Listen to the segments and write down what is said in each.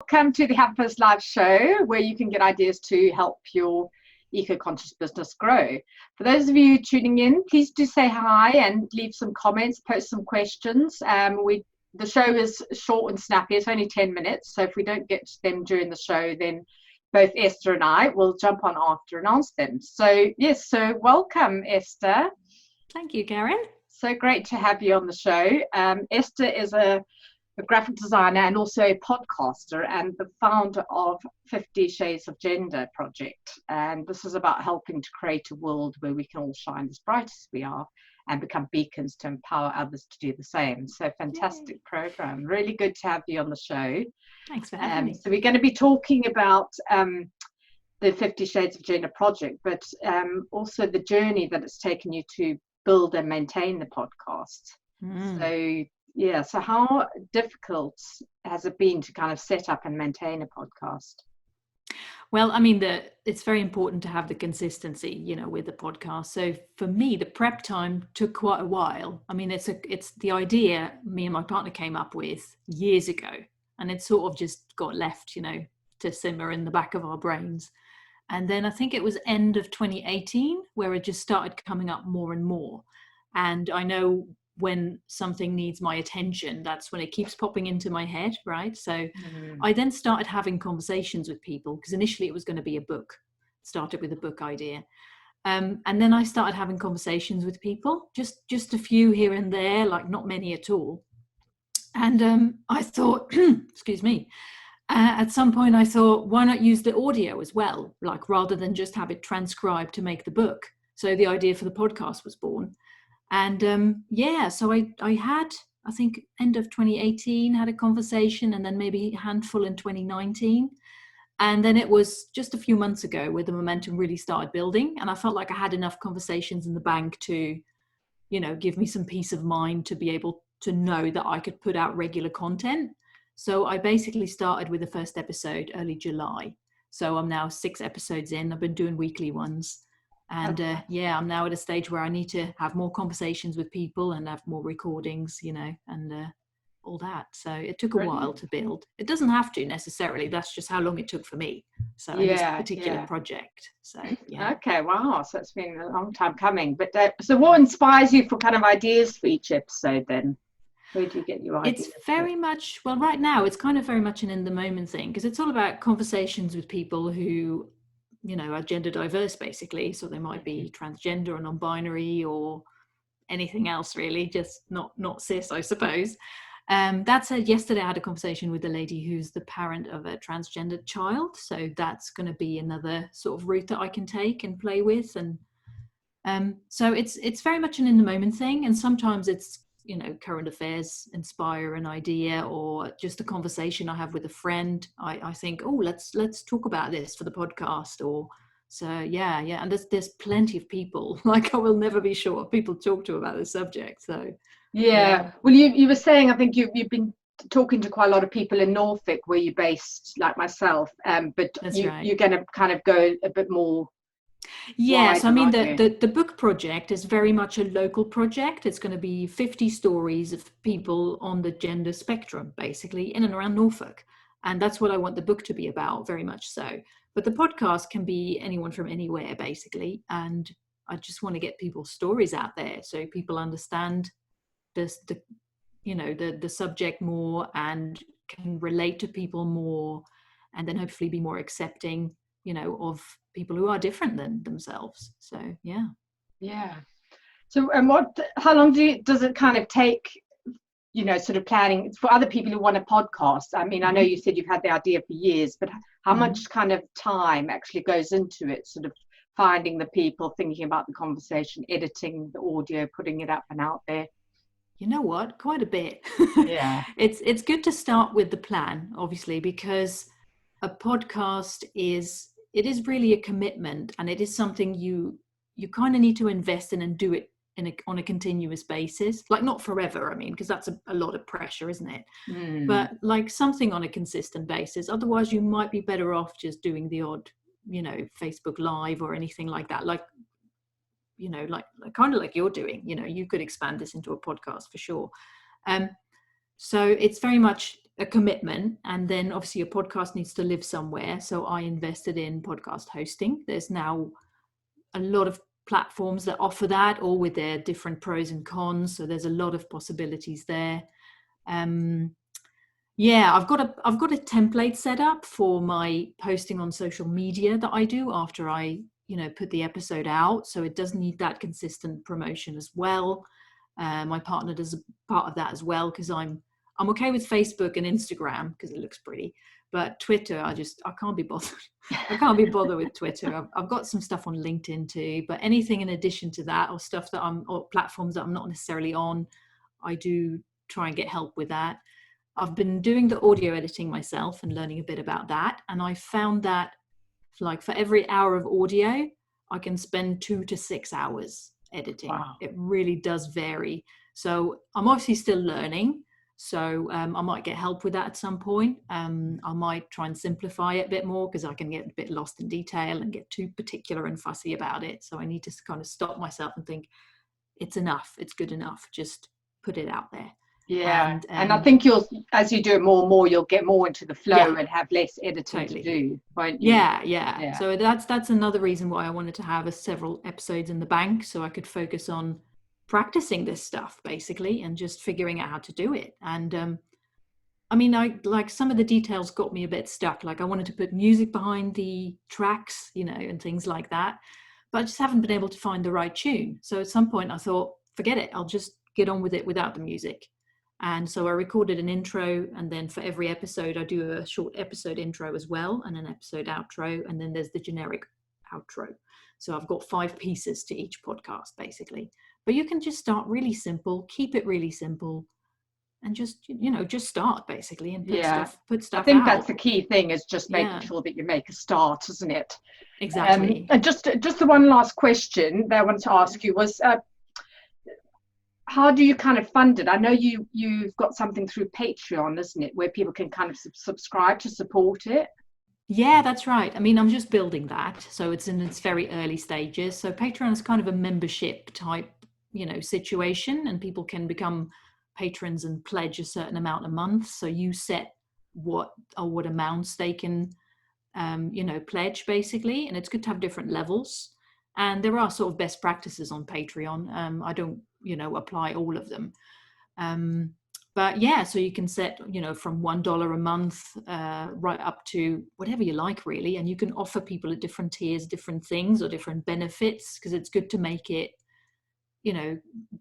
Welcome to the HubFizz Live Show, where you can get ideas to help your eco-conscious business grow. For those of you tuning in, please do say hi and leave some comments, post some questions. The show is short and snappy. It's only 10 minutes, so if we don't get to them during the show, then both Esther and I will jump on after and answer them. So welcome, Esther. Thank you, Karen. So great to have you on the show. Esther is a graphic designer and also a podcaster and the founder of 50 Shades of Gender project. And this is about helping to create a world where we can all shine as bright as we are and become beacons to empower others to do the same. So fantastic program. Really good to have you on the show. Thanks for having me. So we're going to be talking about the 50 Shades of Gender project, but also the journey that it's taken you to build and maintain the podcast. So how difficult has it been to kind of set up and maintain a podcast? Well, I mean, it's very important to have the consistency, with the podcast. So for me, the prep time took quite a while. I mean, it's the idea me and my partner came up with years ago, and it sort of just got left, to simmer in the back of our brains. And then I think it was end of 2018 where it just started coming up more and more. And I know when something needs my attention, that's when it keeps popping into my head, right? So I then started having conversations with people, because initially it was going to be a book. Started with a book idea. And then I started having conversations with people, just a few here and there, like not many at all. And I thought, excuse me, at some point I thought, why not use the audio as well? Like rather than just have it transcribed to make the book. So the idea for the podcast was born. And so I had, I think, end of 2018, had a conversation, and then maybe a handful in 2019. And then it was just a few months ago where the momentum really started building. And I felt like I had enough conversations in the bank to, give me some peace of mind to be able to know that I could put out regular content. So I basically started with the first episode early July. So I'm now 6 episodes in. I've been doing weekly ones. And I'm now at a stage where I need to have more conversations with people and have more recordings, and all that. So it took a while to build. It doesn't have to necessarily. That's just how long it took for me. So in this particular project. So Okay, wow. So it's been a long time coming. But so what inspires you for kind of ideas for each episode then? Where do you get your ideas? It's very much, well, right now it's kind of very much an in the moment thing, because it's all about conversations with people who are gender diverse, basically. So they might be transgender or non-binary or anything else, really, just not cis, I suppose. That said, yesterday I had a conversation with a lady who's the parent of a transgender child. So that's going to be another sort of route that I can take and play with. And so it's very much an in the moment thing. And sometimes it's, current affairs inspire an idea, or just a conversation I have with a friend. I think, oh, let's talk about this for the podcast. Or so and there's plenty of people, like I will never be short of people to talk to about this subject. So well, you were saying, I think you've been talking to quite a lot of people in Norfolk where you're based, like myself, but you're going to kind of go a bit more. Yes, I mean, the book project is very much a local project. It's going to be 50 stories of people on the gender spectrum, basically, in and around Norfolk. And that's what I want the book to be about, very much so. But the podcast can be anyone from anywhere, basically. And I just want to get people's stories out there so people understand the subject more and can relate to people more, and then hopefully be more accepting of people who are different than themselves. So so how long does it kind of take, sort of planning for other people who want a podcast? I mean, I know you said you've had the idea for years, but how much kind of time actually goes into it, sort of finding the people, thinking about the conversation, editing the audio, putting it up and out there? You know what, quite a bit. It's good to start with the plan, obviously, because a podcast is really a commitment, and it is something you kind of need to invest in and do it on a continuous basis, like not forever, I mean, because that's a lot of pressure, isn't it? But like something on a consistent basis. Otherwise you might be better off just doing the odd Facebook Live or anything like that, like kind of like you're doing. You could expand this into a podcast for sure. So it's very much a commitment, and then obviously your podcast needs to live somewhere. So I invested in podcast hosting. There's now a lot of platforms that offer that, all with their different pros and cons. So there's a lot of possibilities there. Yeah, I've got a template set up for my posting on social media that I do after I, put the episode out. So it does need that consistent promotion as well. My partner does a part of that as well, because I'm okay with Facebook and Instagram because it looks pretty, but Twitter, I can't be bothered. I can't be bothered with Twitter. I've got some stuff on LinkedIn too, but anything in addition to that, or stuff that or platforms that I'm not necessarily on, I do try and get help with that. I've been doing the audio editing myself and learning a bit about that. And I found that like for every hour of audio, I can spend 2 to 6 hours editing. Wow. It really does vary. So I'm obviously still learning. So I might get help with that at some point. I might try and simplify it a bit more because I can get a bit lost in detail and get too particular and fussy about it. So I need to kind of stop myself and think, it's enough. It's good enough. Just put it out there. Yeah, and I think as you do it more and more, you'll get more into the flow and have less editing to do, won't you? Yeah. So that's another reason why I wanted to have several episodes in the bank, so I could focus on practicing this stuff basically and just figuring out how to do it. And I mean, I like some of the details got me a bit stuck. Like I wanted to put music behind the tracks, and things like that, but I just haven't been able to find the right tune. So at some point I thought, forget it, I'll just get on with it without the music. And so I recorded an intro, and then for every episode, I do a short episode intro as well, and an episode outro, and then there's the generic outro. So I've got 5 pieces to each podcast, basically. But you can just start really simple, keep it really simple, and just start basically and put stuff. I think out. that's the key thing, is just making sure that you make a start, isn't it? Exactly. And just the one last question that I wanted to ask you was, how do you kind of fund it? I know you've got something through Patreon, isn't it, where people can kind of subscribe to support it? Yeah, that's right. I mean, I'm just building that, so it's in its very early stages. So Patreon is kind of a membership type, situation, and people can become patrons and pledge a certain amount a month. So you set what amounts they can, pledge basically, and it's good to have different levels. And there are sort of best practices on Patreon. I don't, apply all of them. But yeah, so you can set, from $1 a month right up to whatever you like, really. And you can offer people at different tiers, different things or different benefits, because it's good to make it,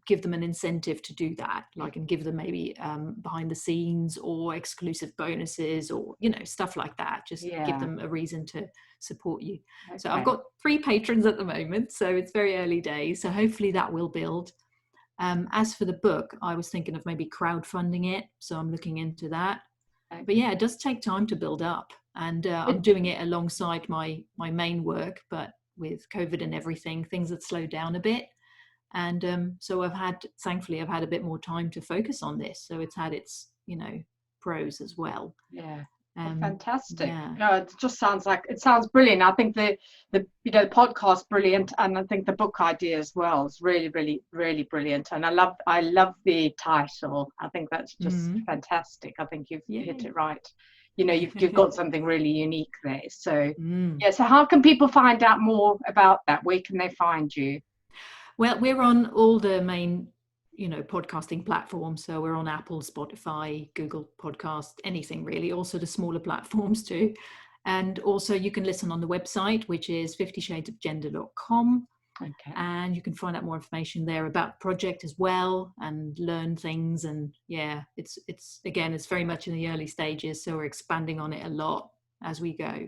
give them an incentive to do that, and give them maybe behind the scenes or exclusive bonuses or, stuff like that. Just give them a reason to support you. Okay. So I've got 3 patrons at the moment, so it's very early days. So hopefully that will build. As for the book, I was thinking of maybe crowdfunding it. So I'm looking into that. Okay. But yeah, it does take time to build up. And I'm doing it alongside my main work, but with COVID and everything, things had slowed down a bit. And so thankfully I've had a bit more time to focus on this. So it's had its, pros as well. Yeah. Fantastic. It just sounds brilliant. I think the podcast brilliant, and I think the book idea as well is really, really, really brilliant. And I love the title. I think that's just fantastic. I think you've hit it right. You've got something really unique there. So so how can people find out more about that? Where can they find you? Well, we're on all the main podcasting platforms. So we're on Apple, Spotify, Google Podcast, anything really, also the smaller platforms too. And also you can listen on the website, which is 50shadesofgender.com. Okay. And you can find out more information there about the project as well and learn things. And it's very much in the early stages. So we're expanding on it a lot as we go.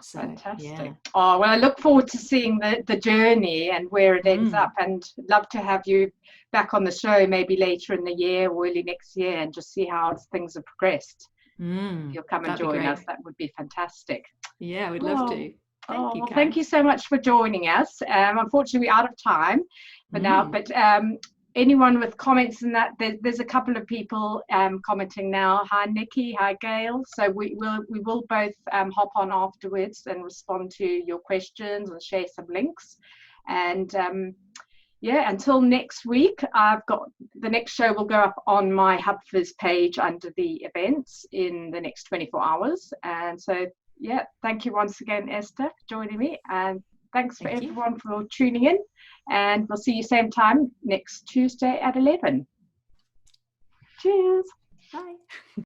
So, fantastic. Oh, well, I look forward to seeing the journey and where it ends up, and love to have you back on the show maybe later in the year or early next year and just see how things have progressed. If you'll come and join us, that would be fantastic. Yeah, we'd love to. Thank you so much for joining us. Unfortunately, we're out of time for now, but anyone with comments and that, there's a couple of people commenting now. Hi Nikki, hi Gail. So we will both hop on afterwards and respond to your questions and share some links. And yeah, until next week, I've got the next show will go up on my HubFizz page under the events in the next 24 hours. And so, yeah, thank you once again, Esther, for joining me. And thanks for everyone for tuning in. And we'll see you same time next Tuesday at 11. Cheers. Bye.